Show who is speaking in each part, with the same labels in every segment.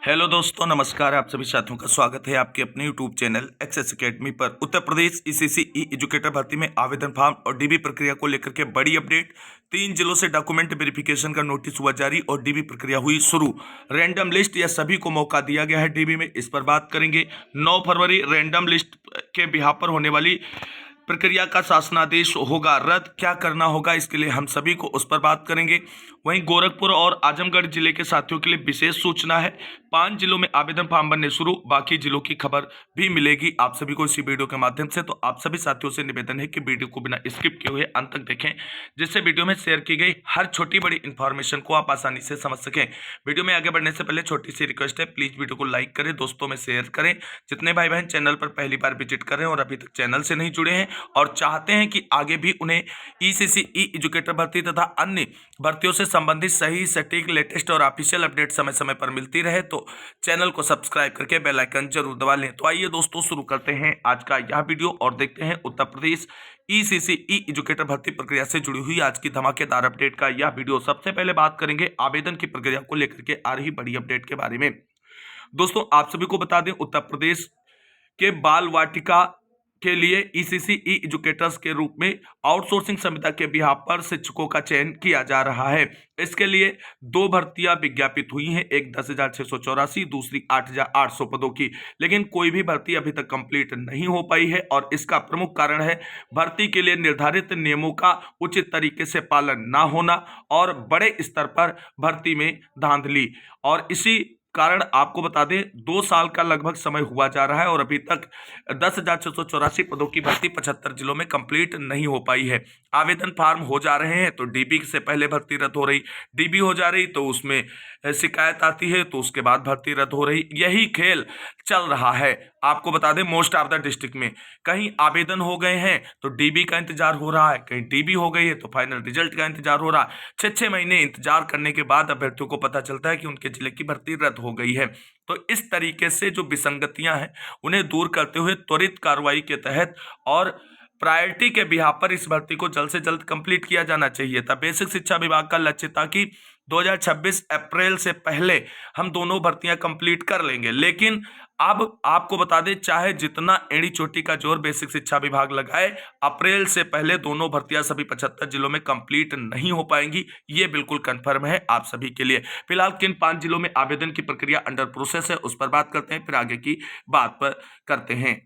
Speaker 1: Hello दोस्तों, नमस्कार। आप सभी साथियों का स्वागत है आपके अपने यूट्यूब चैनल एक्सेस एकेडमी पर। Uttar Pradesh ECC E educator भर्ती में आवेदन फॉर्म और डीबी प्रक्रिया को लेकर के बड़ी अपडेट। 3 जिलों से डॉक्यूमेंट वेरिफिकेशन का नोटिस हुआ जारी और डीबी प्रक्रिया हुई शुरू। रैंडम लिस्ट या सभी को मौका दिया गया है डीबी में, इस पर बात करेंगे। 9 फरवरी रैंडम लिस्ट के बिहाफ पर होने वाली प्रक्रिया का शासनादेश होगा रद्द। क्या करना होगा इसके लिए हम सभी को उस पर बात करेंगे। वहीं गोरखपुर और आजमगढ़ जिले के साथियों के लिए विशेष सूचना है। 5 जिलों में आवेदन फॉर्म बनने शुरू, बाकी जिलों की खबर भी मिलेगी आप सभी को इसी वीडियो के माध्यम से। तो आप सभी साथियों से निवेदन है कि वीडियो को बिना स्किप किए हुए अंत तक देखें, जिससे वीडियो में शेयर की गई हर छोटी बड़ी इंफॉर्मेशन को आप आसानी से समझ सकें। वीडियो में आगे बढ़ने से पहले छोटी सी रिक्वेस्ट है, प्लीज वीडियो को लाइक करें, दोस्तों में शेयर करें। जितने भाई बहन चैनल पर पहली बार विजिट कर रहे हैं और अभी तक चैनल से नहीं जुड़े हैं और चाहते हैं कि आगे भी उन्हें ईसीसी ई एजुकेटर भर्ती तथा अन्य भर्तियों से संबंधित सही सटीक लेटेस्ट और ऑफिशियल अपडेट समय समय पर मिलती रहे, तो चैनल को सब्सक्राइब करके बेल आइकन जरूर दबा लें। तो आइए दोस्तों, शुरू करते हैं आज का यह वीडियो और देखते हैं Uttar Pradesh ECC E educator भर्ती प्रक्रिया से जुड़ी हुई आज की धमाकेदार अपडेट का यह वीडियो। सबसे पहले बात करेंगे आवेदन की प्रक्रिया को लेकर के आ रही बड़ी अपडेट के बारे में। दोस्तों, आप सभी को बता दें, उत्तर प्रदेश के बाल वाटिका के लिए ईसीसी ई एजुकेटर्स के रूप में आउटसोर्सिंग संविदा के बिहाफ पर शिक्षकों का चयन किया जा रहा है। इसके लिए 2 भर्तियां विज्ञापित हुई हैं, एक 10,684, दूसरी 8,800 पदों की। लेकिन कोई भी भर्ती अभी तक कंप्लीट नहीं हो पाई है और इसका प्रमुख कारण है भर्ती के लिए निर्धारित नियमों का उचित तरीके से पालन न होना और बड़े स्तर पर भर्ती में धांधली। और इसी कारण आपको बता दें, 2 साल का लगभग समय हुआ जा रहा है और अभी तक 10,684 पदों की भर्ती 75 जिलों में कंप्लीट नहीं हो पाई है। आवेदन फार्म हो जा रहे हैं तो डीबी से पहले भर्ती रद्द हो रही, डीबी हो जा रही तो उसमें शिकायत आती है तो उसके बाद भर्ती रद्द हो रही। यही खेल चल रहा है। आपको बता दें, मोस्ट ऑफ द डिस्ट्रिक्ट में कहीं आवेदन हो गए हैं तो डीबी का इंतजार हो रहा है, कहीं डीबी हो गई है तो फाइनल रिजल्ट का इंतजार हो रहा है। 6-6 महीने इंतजार करने के बाद अभ्यर्थियों को पता चलता है कि उनके जिले की भर्ती रद्द हो गई है। तो इस तरीके से जो विसंगतियां हैं उन्हें दूर करते हुए त्वरित कार्रवाई के तहत और प्रायोरिटी के बिहाफ पर इस भर्ती को जल्द से जल्द कंप्लीट किया जाना चाहिए था। बेसिक शिक्षा विभाग का लक्ष्य था कि 2026 अप्रैल से पहले हम दोनों भर्तियां कंप्लीट कर लेंगे। लेकिन अब आपको बता दें, चाहे जितना एड़ी चोटी का जोर बेसिक शिक्षा विभाग लगाए, अप्रैल से पहले दोनों भर्तियां सभी 75 जिलों में कंप्लीट नहीं हो पाएंगी। ये बिल्कुल कंफर्म है आप सभी के लिए। फिलहाल किन 5 जिलों में आवेदन की प्रक्रिया अंडर प्रोसेस है उस पर बात करते हैं, फिर आगे की बात पर करते हैं।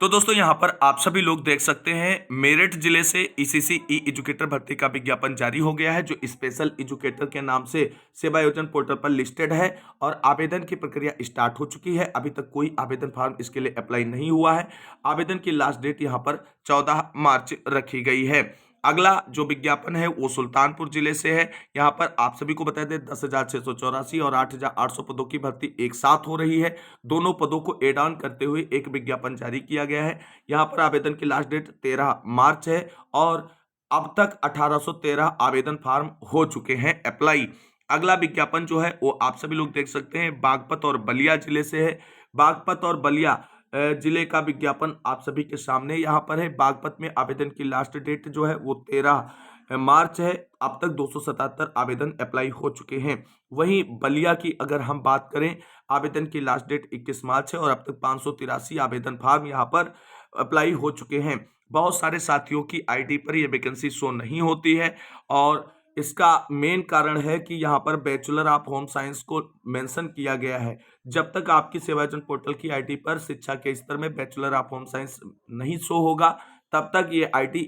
Speaker 1: तो दोस्तों, यहां पर आप सभी लोग देख सकते हैं, मेरठ जिले से ईसीसी ई एजुकेटर भर्ती का विज्ञापन जारी हो गया है, जो स्पेशल एजुकेटर के नाम से सेवा योजन पोर्टल पर लिस्टेड है और आवेदन की प्रक्रिया स्टार्ट हो चुकी है। अभी तक कोई आवेदन फॉर्म इसके लिए अप्लाई नहीं हुआ है। आवेदन की लास्ट डेट यहां पर 14 मार्च रखी गई है। अगला जो विज्ञापन है वो सुल्तानपुर जिले से है। यहाँ पर आप सभी को बता दें, 10,684 और 8,800 पदों की भर्ती एक साथ हो रही है। दोनों पदों को एड ऑन करते हुए एक विज्ञापन जारी किया गया है। यहाँ पर आवेदन की लास्ट डेट 13 मार्च है और अब तक 1813 आवेदन फॉर्म हो चुके हैं अप्लाई। अगला विज्ञापन जो है वो आप सभी लोग देख सकते हैं, बागपत और बलिया जिले से है। बागपत और बलिया जिले का विज्ञापन आप सभी के सामने यहाँ पर है। बागपत में आवेदन की लास्ट डेट जो है वो 13 मार्च है। अब तक 277 आवेदन अप्लाई हो चुके हैं। वहीं बलिया की अगर हम बात करें, आवेदन की लास्ट डेट 21 मार्च है और अब तक 583 आवेदन फॉर्म यहाँ पर अप्लाई हो चुके हैं। बहुत सारे साथियों की आईडी पर यह वैकेंसी शो नहीं होती है और इसका मेन कारण है कि यहाँ पर बैचलर ऑफ होम साइंस को मेंशन किया गया है। जब तक आपकी सेवायोजन पोर्टल की आईडी पर शिक्षा के स्तर में बैचलर ऑफ होम साइंस नहीं शो होगा, तब तक ये आईडी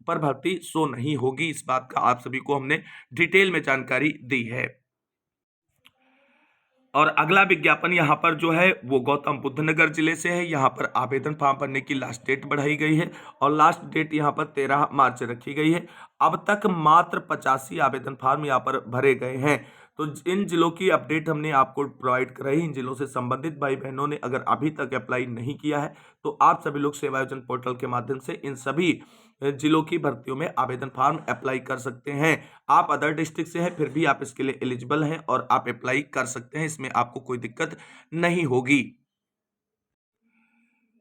Speaker 1: पर भर्ती शो नहीं होगी। इस बात का आप सभी को हमने डिटेल में जानकारी दी है। और अगला विज्ञापन यहाँ पर जो है वो गौतम बुद्ध नगर जिले से है। यहाँ पर आवेदन फॉर्म भरने की लास्ट डेट बढ़ाई गई है और लास्ट डेट यहाँ पर 13 मार्च रखी गई है। अब तक मात्र 85 आवेदन फॉर्म यहाँ पर भरे गए हैं। तो इन जिलों की अपडेट हमने आपको प्रोवाइड कराई। इन जिलों से संबंधित भाई बहनों ने अगर अभी तक अप्लाई नहीं किया है तो आप सभी लोग सेवायोजन पोर्टल के माध्यम से इन सभी जिलों की भर्तियों में आवेदन फॉर्म अप्लाई कर सकते हैं। आप अदर डिस्ट्रिक्ट से हैं फिर भी आप इसके लिए एलिजिबल हैं और आप अप्लाई कर सकते हैं, इसमें आपको कोई दिक्कत नहीं होगी।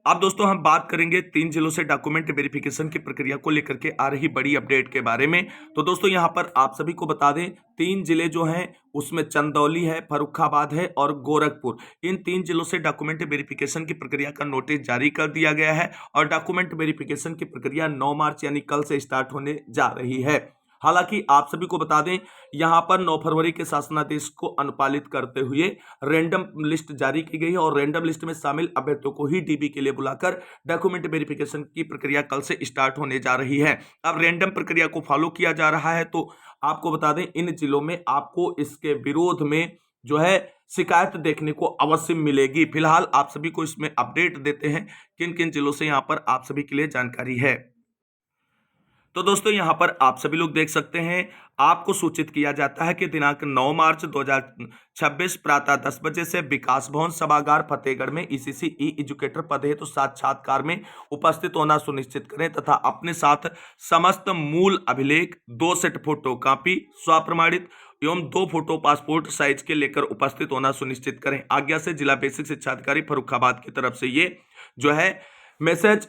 Speaker 1: अब दोस्तों हम बात करेंगे 3 जिलों से डॉक्यूमेंट वेरिफिकेशन की प्रक्रिया को लेकर के आ रही बड़ी अपडेट के बारे में। तो दोस्तों यहाँ पर आप सभी को बता दें, 3 जिले जो हैं उसमें चंदौली है, फर्रुखाबाद है और गोरखपुर। इन 3 जिलों से डॉक्यूमेंट वेरिफिकेशन की प्रक्रिया का नोटिस जारी कर दिया गया है और डॉक्यूमेंट वेरिफिकेशन की प्रक्रिया 9 मार्च यानी कल से स्टार्ट होने जा रही है। हालांकि आप सभी को बता दें, यहां पर 9 फरवरी के शासनादेश को अनुपालित करते हुए रैंडम लिस्ट जारी की गई है और रैंडम लिस्ट में शामिल अभ्यर्थियों को ही डीबी के लिए बुलाकर डॉक्यूमेंट वेरिफिकेशन की प्रक्रिया कल से स्टार्ट होने जा रही है। अब रैंडम प्रक्रिया को फॉलो किया जा रहा है, तो आपको बता दें इन जिलों में आपको इसके विरोध में जो है शिकायत देखने को अवश्य मिलेगी। फिलहाल आप सभी को इसमें अपडेट देते हैं किन किन जिलों से यहाँ पर आप सभी के लिए जानकारी है। तो दोस्तों यहां पर आप सभी लोग देख सकते हैं, आपको सूचित किया जाता है कि दिनांक 9 मार्च 2026 प्रातः 10 बजे से विकास भवन सभागार फतेहगढ़ में ईसीसी ई एजुकेटर पद हेतु साक्षात्कार में उपस्थित होना सुनिश्चित करें तथा अपने साथ समस्त मूल अभिलेख, 2 सेट फोटो कॉपी स्वप्रमाणित एवं 2 फोटो पासपोर्ट साइज के लेकर उपस्थित होना सुनिश्चित करें। आज्ञा से जिला बेसिक शिक्षा अधिकारी फर्रुखाबाद की तरफ से ये जो है मैसेज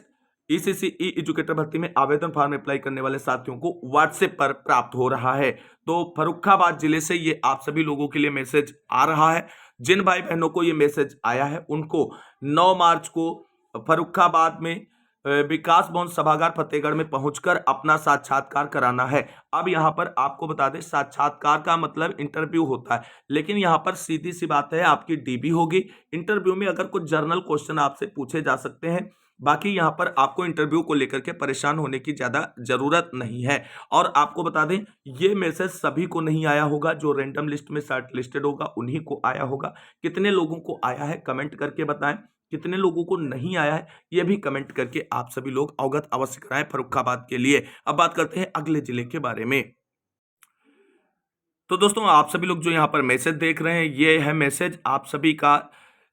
Speaker 1: ईसीसी ई एजुकेटर भर्ती में आवेदन फॉर्म अप्लाई करने वाले साथियों को व्हाट्सएप पर प्राप्त हो रहा है। तो फर्रुखाबाद जिले से ये आप सभी लोगों के लिए मैसेज आ रहा है। जिन भाई बहनों को ये मैसेज आया है उनको 9 मार्च को फर्रुखाबाद में विकास भवन सभागार फतेहगढ़ में पहुंचकर अपना साक्षात्कार कराना है। अब यहाँ पर आपको बता दें, साक्षात्कार का मतलब इंटरव्यू होता है, लेकिन यहाँ पर सीधी सी बात है आपकी डीबी होगी। इंटरव्यू में अगर कुछ जर्नल क्वेश्चन आपसे पूछे जा सकते हैं, बाकी यहाँ पर आपको इंटरव्यू को लेकर के परेशान होने की ज़्यादा ज़रूरत नहीं है। और आपको बता दें ये मैसेज सभी को नहीं आया होगा, जो रैंडम लिस्ट में शॉर्ट लिस्टेड होगा उन्हीं को आया होगा। कितने लोगों को आया है कमेंट करके बताएं, कितने लोगों को नहीं आया है ये भी कमेंट करके आप सभी लोग अवगत अवश्य कराएं फर्रुखाबाद के लिए। अब बात करते हैं अगले जिले के बारे में। तो दोस्तों आप सभी लोग जो यहाँ पर मैसेज देख रहे हैं, ये है मैसेज आप सभी का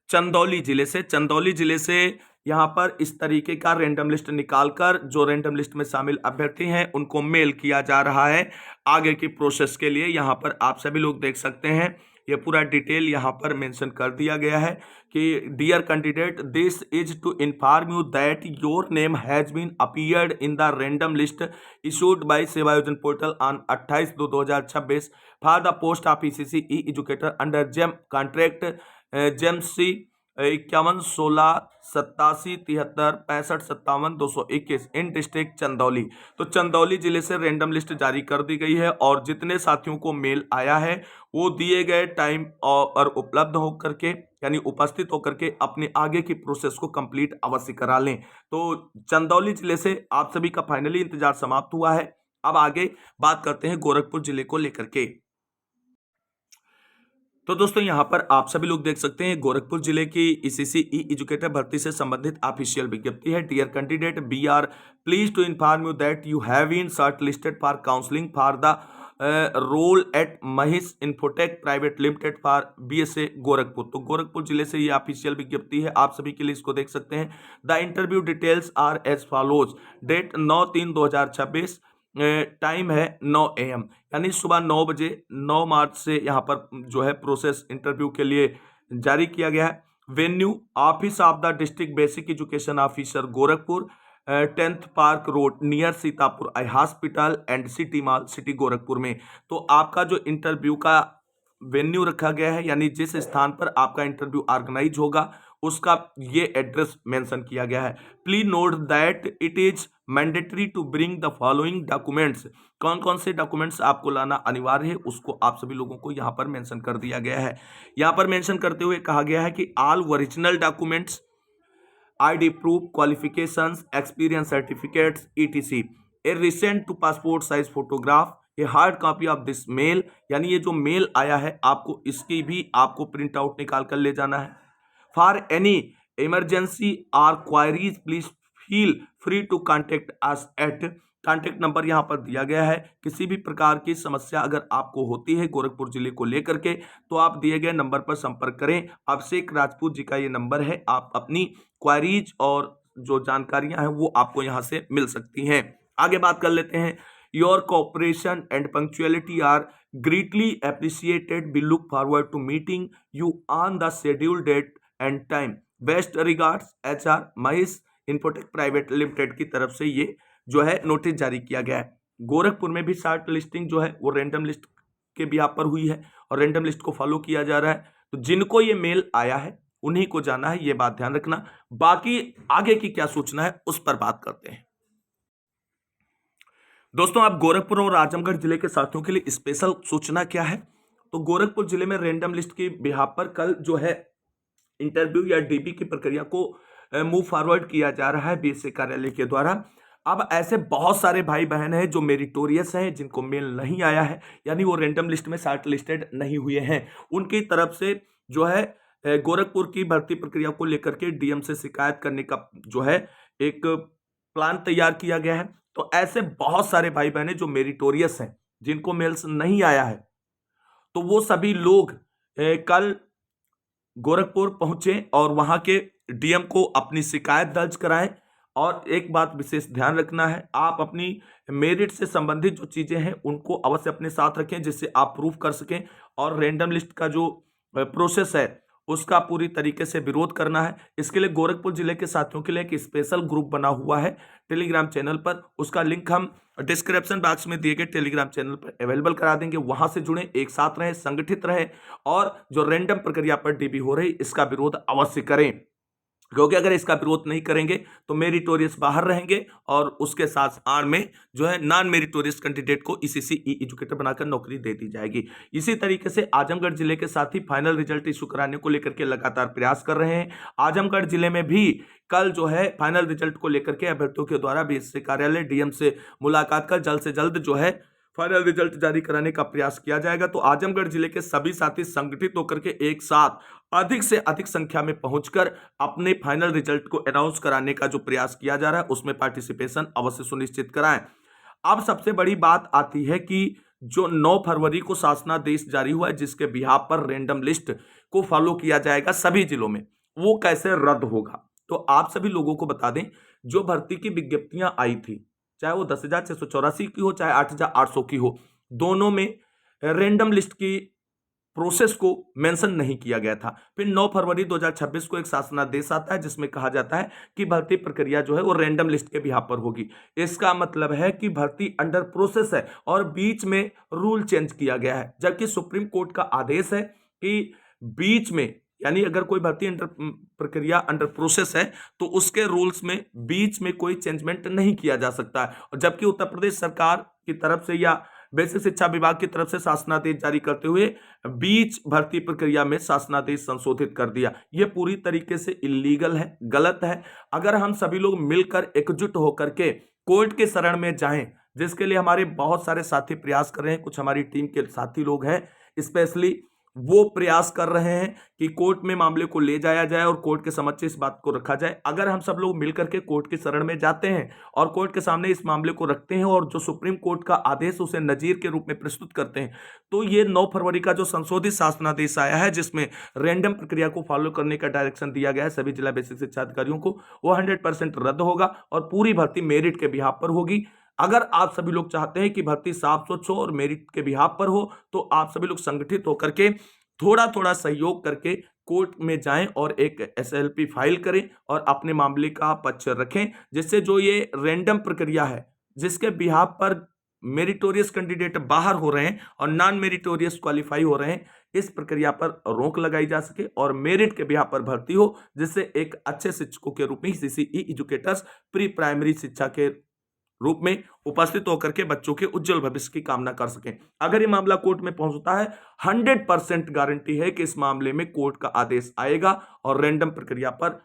Speaker 1: चंदौली जिले से। चंदौली जिले से यहाँ पर इस तरीके का रैंडम लिस्ट निकालकर जो रैंडम लिस्ट में शामिल अभ्यर्थी हैं उनको मेल किया जा रहा है आगे की प्रोसेस के लिए। यहाँ पर आप सभी लोग देख सकते हैं, ये पूरा डिटेल यहाँ पर मेंशन कर दिया गया है कि dear candidate, this is to inform you that your name has been appeared in the random list issued by Seva Yojan portal on 28/2/2026 for the post of ECC E educator under GeM contract GeMC 51 16 87 73 65 57 221 in district Chandauli. तो चंदौली जिले से random list जारी कर दी गई है और जितने साथियों को मेल आया है वो दिए गए टाइम और उपलब्ध होकर के यानी उपस्थित होकर के अपने आगे की प्रोसेस को कंप्लीट अवश्य करा लें। तो चंदौली जिले से आप सभी का फाइनली इंतजार समाप्त हुआ है। अब आगे बात करते हैं गोरखपुर जिले को लेकर के। तो दोस्तों यहाँ पर आप सभी लोग देख सकते हैं, गोरखपुर जिले की ईसीसी ई एजुकेटर भर्ती से संबंधित ऑफिशियल विज्ञप्ति है। Dear candidate, we are please to inform you that you have been shortlisted for counselling for the role at Mahish infotech private limited for BSA Gorakhpur. तो गोरखपुर जिले से ये ऑफिशियल विज्ञप्ति है, आप सभी के लिए इसको देख सकते हैं। The interview details are as follows. Date 9/3/2026, time है 9 AM यानी सुबह 9 बजे 9 मार्च से यहाँ पर जो है प्रोसेस इंटरव्यू के लिए जारी किया गया है। Venue office of the district basic education officer Gorakhpur, 10th park road near Sitapur eye hospital and city mall city Gorakhpur में। तो आपका जो इंटरव्यू का वेन्यू रखा गया है यानी जिस स्थान पर आपका इंटरव्यू ऑर्गेनाइज होगा उसका ये एड्रेस मेंशन किया गया है। Please note that it is mandatory to bring the following documents. कौन कौन से डॉक्यूमेंट्स आपको लाना अनिवार्य है उसको आप सभी लोगों को यहाँ पर मेंशन कर दिया गया है। यहाँ पर मेंशन करते हुए कहा गया है कि all original documents, ID proof, qualifications, experience certificates, etc. A recent to passport size photograph, a hard copy of this mail, यानी ये जो मेल आया है आपको इसकी भी आपको प्रिंट आउट निकाल कर ले जाना है। For any emergency or queries, please feel free to contact us at contact number यहाँ पर दिया गया है। किसी भी प्रकार की समस्या अगर आपको होती है गोरखपुर जिले को लेकर के तो आप दिए गए नंबर पर संपर्क करें। अभिषेक राजपूत जी का ये नंबर है, आप अपनी क्वारीज और जो जानकारियां हैं वो आपको यहाँ से मिल सकती हैं। आगे बात कर लेते हैं। Your cooperation and punctuality are greatly appreciated, we look forward to meeting you on the schedule date and time. Best regards HR Mahesh Infotech private Limited की तरफ से ये जो है नोटिस जारी किया गया है। गोरखपुर में भी शॉर्ट लिस्टिंग जो है वो रैंडम लिस्ट के बिहाफ पर हुई है और रैंडम लिस्ट को फॉलो किया जा रहा है। तो जिनको ये मेल आया है उन्हीं को जाना है, ये बात ध्यान रखना। बाकी आगे की क्या सूचना है उस पर बात करते हैं। दोस्तों, आप गोरखपुर और आजमगढ़ जिले के साथियों के लिए स्पेशल सूचना क्या है? तो गोरखपुर जिले में रैंडम लिस्ट के बिहाफ पर कल जो है इंटरव्यू या DB की प्रक्रिया को मूव फॉरवर्ड किया जा रहा है BSc कार्यालय के द्वारा। अब ऐसे बहुत सारे भाई बहन हैं जो मेरिटोरियस हैं, जिनको मेल नहीं आया है, यानी वो रैंडम लिस्ट में शॉर्ट लिस्टेड नहीं हुए हैं, उनकी तरफ से जो है गोरखपुर की भर्ती प्रक्रिया को लेकर के DM से शिकायत करने का जो है एक प्लान तैयार किया गया है। तो ऐसे बहुत सारे भाई बहन हैं जो मेरिटोरियस हैं, जिनको मेल्स नहीं आया है, तो वो सभी लोग कल गोरखपुर पहुंचे और वहां के DM को अपनी शिकायत दर्ज कराएं। और एक बात विशेष ध्यान रखना है, आप अपनी मेरिट से संबंधित जो चीजें हैं उनको अवश्य अपने साथ रखें, जिससे आप प्रूफ कर सकें। और रैंडम लिस्ट का जो प्रोसेस है उसका पूरी तरीके से विरोध करना है। इसके लिए गोरखपुर जिले के साथियों के लिए एक स्पेशल ग्रुप बना हुआ है टेलीग्राम चैनल पर, उसका लिंक हम डिस्क्रिप्शन बॉक्स में दिए गए टेलीग्राम चैनल पर अवेलेबल करा देंगे। वहां से जुड़े, एक साथ रहे, संगठित रहे और जो रैंडम प्रक्रिया पर DB हो रही इसका विरोध अवश्य करें, क्योंकि अगर इसका विरोध नहीं करेंगे तो मेरिटोरियस बाहर रहेंगे और उसके साथ आड़ में जो है नॉन मेरिटोरियस कैंडिडेट को ECC एजुकेटर बनाकर नौकरी दे दी जाएगी। इसी तरीके से आजमगढ़ जिले के साथ ही फाइनल रिजल्ट इशू कराने को लेकर के लगातार प्रयास कर रहे हैं। आजमगढ़ जिले में भी कल जो है फाइनल रिजल्ट को लेकर के अभ्यर्थियों के द्वारा BSc कार्यालय DM से मुलाकात कर जल्द से जल्द जो है फाइनल रिजल्ट जारी कराने का प्रयास किया जाएगा। तो आजमगढ़ जिले के सभी साथी संगठित होकर के एक साथ अधिक से अधिक संख्या में पहुंचकर अपने फाइनल रिजल्ट को अनाउंस कराने का जो प्रयास किया जा रहा है उसमें पार्टिसिपेशन अवश्य सुनिश्चित कराएं। अब सबसे बड़ी बात आती है कि जो 9 फरवरी को शासनादेश जारी हुआ है, जिसके बिहाफ पर रैंडम लिस्ट को फॉलो किया जाएगा सभी जिलों में, वो कैसे रद्द होगा। तो आप सभी लोगों को बता दें, जो भर्ती की विज्ञप्तियां आई थी, चाहे वो 10,684 की हो चाहे 8,800 की हो, दोनों में रैंडम लिस्ट की प्रोसेस को मेंशन नहीं किया गया था। फिर 9 फरवरी 2026 को एक शासनादेश आता है जिसमें कहा जाता है कि भर्ती प्रक्रिया जो है वो रैंडम लिस्ट के बिहाफ पर होगी। इसका मतलब है कि भर्ती अंडर प्रोसेस है और बीच में रूल चेंज किया गया है, जबकि सुप्रीम कोर्ट का आदेश है कि बीच में, यानी अगर कोई भर्ती प्रक्रिया अंडर प्रोसेस है तो उसके रूल्स में बीच में कोई चेंजमेंट नहीं किया जा सकता है। और जबकि उत्तर प्रदेश सरकार की तरफ से या बेसिक शिक्षा विभाग की तरफ से शासनादेश जारी करते हुए बीच भर्ती प्रक्रिया में शासनादेश संशोधित कर दिया, यह पूरी तरीके से इलीगल है, गलत है। अगर हम सभी लोग मिलकर एकजुट होकर के कोर्ट के शरण में जाएं, जिसके लिए हमारे बहुत सारे साथी प्रयास कर रहे हैं, कुछ हमारी टीम के साथी लोग हैं स्पेशली वो प्रयास कर रहे हैं कि कोर्ट में मामले को ले जाया जाए और कोर्ट के समक्ष इस बात को रखा जाए। अगर हम सब लोग मिलकर के कोर्ट की शरण में जाते हैं और कोर्ट के सामने इस मामले को रखते हैं और जो सुप्रीम कोर्ट का आदेश उसे नजीर के रूप में प्रस्तुत करते हैं, तो ये 9 फरवरी का जो संशोधित शासनादेश आया है जिसमें रैंडम प्रक्रिया को फॉलो करने का डायरेक्शन दिया गया है सभी जिला बेसिक शिक्षा अधिकारियों को, वो 100% रद्द होगा और पूरी भर्ती मेरिट के बिहाफ पर होगी। अगर आप सभी लोग चाहते हैं कि भर्ती साफ स्वच्छ हो और मेरिट के बिहाफ पर हो, तो आप सभी लोग संगठित होकर के थोड़ा थोड़ा सहयोग करके कोर्ट में जाएं और एक SLP फाइल करें और अपने मामले का पक्ष रखें, जिससे जो ये रैंडम प्रक्रिया है जिसके बिहाफ पर मेरिटोरियस कैंडिडेट बाहर हो रहे हैं और नॉन मेरिटोरियस क्वालिफाई हो रहे हैं, इस प्रक्रिया पर रोक लगाई जा सके और मेरिट के बिहाफ पर भर्ती हो, जिससे एक अच्छे शिक्षकों के रूप में CCE एजुकेटर्स प्री प्राइमरी शिक्षा के रूप में उपस्थित होकर के बच्चों के उज्जवल भविष्य की कामना कर सकें। अगर ये मामला कोर्ट में पहुंचता है, 100% गारंटी है कि इस मामले में कोर्ट का आदेश आएगा और रैंडम प्रक्रिया पर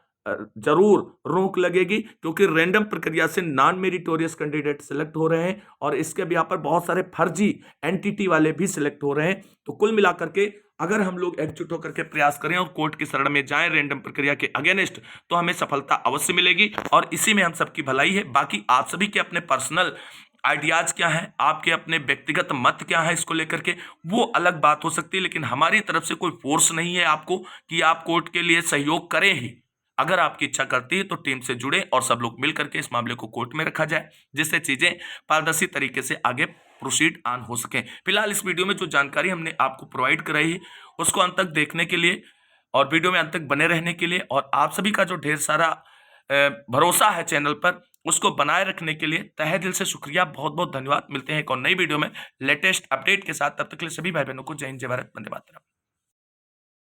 Speaker 1: जरूर रोक लगेगी, क्योंकि रैंडम प्रक्रिया से नॉन मेरिटोरियस कैंडिडेट सिलेक्ट हो रहे हैं और इसके भी यहाँ पर बहुत सारे फर्जी एंटिटी वाले भी सिलेक्ट हो रहे हैं। तो कुल मिलाकर के अगर हम लोग एकजुट होकर के प्रयास करें और कोर्ट की शरण में जाएं रैंडम प्रक्रिया के अगेंस्ट, तो हमें सफलता अवश्य मिलेगी और इसी में हम सबकी भलाई है। बाकी आप सभी के अपने पर्सनल आइडियाज क्या है, आपके अपने व्यक्तिगत मत क्या है इसको लेकर के, वो अलग बात हो सकती है, लेकिन हमारी तरफ से कोई फोर्स नहीं है आपको कि आप कोर्ट के लिए सहयोग करें ही। अगर आपकी इच्छा करती है तो टीम से जुड़े और सब लोग मिल करके इस मामले को कोर्ट में रखा जाए, जिससे चीजें पारदर्शी तरीके से आगे प्रोसीड ऑन हो सके। फिलहाल इस वीडियो में जो जानकारी हमने आपको प्रोवाइड कराई है उसको अंत तक देखने के लिए और वीडियो में अंत तक बने रहने के लिए और आप सभी का जो ढेर सारा भरोसा है चैनल पर, उसको बनाए रखने के लिए तहे दिल से शुक्रिया, बहुत बहुत धन्यवाद। मिलते हैं एक और नई वीडियो में लेटेस्ट अपडेट के साथ, तब तक के लिए सभी भाई बहनों को जय हिंद, जय भारत, वंदे मातरम।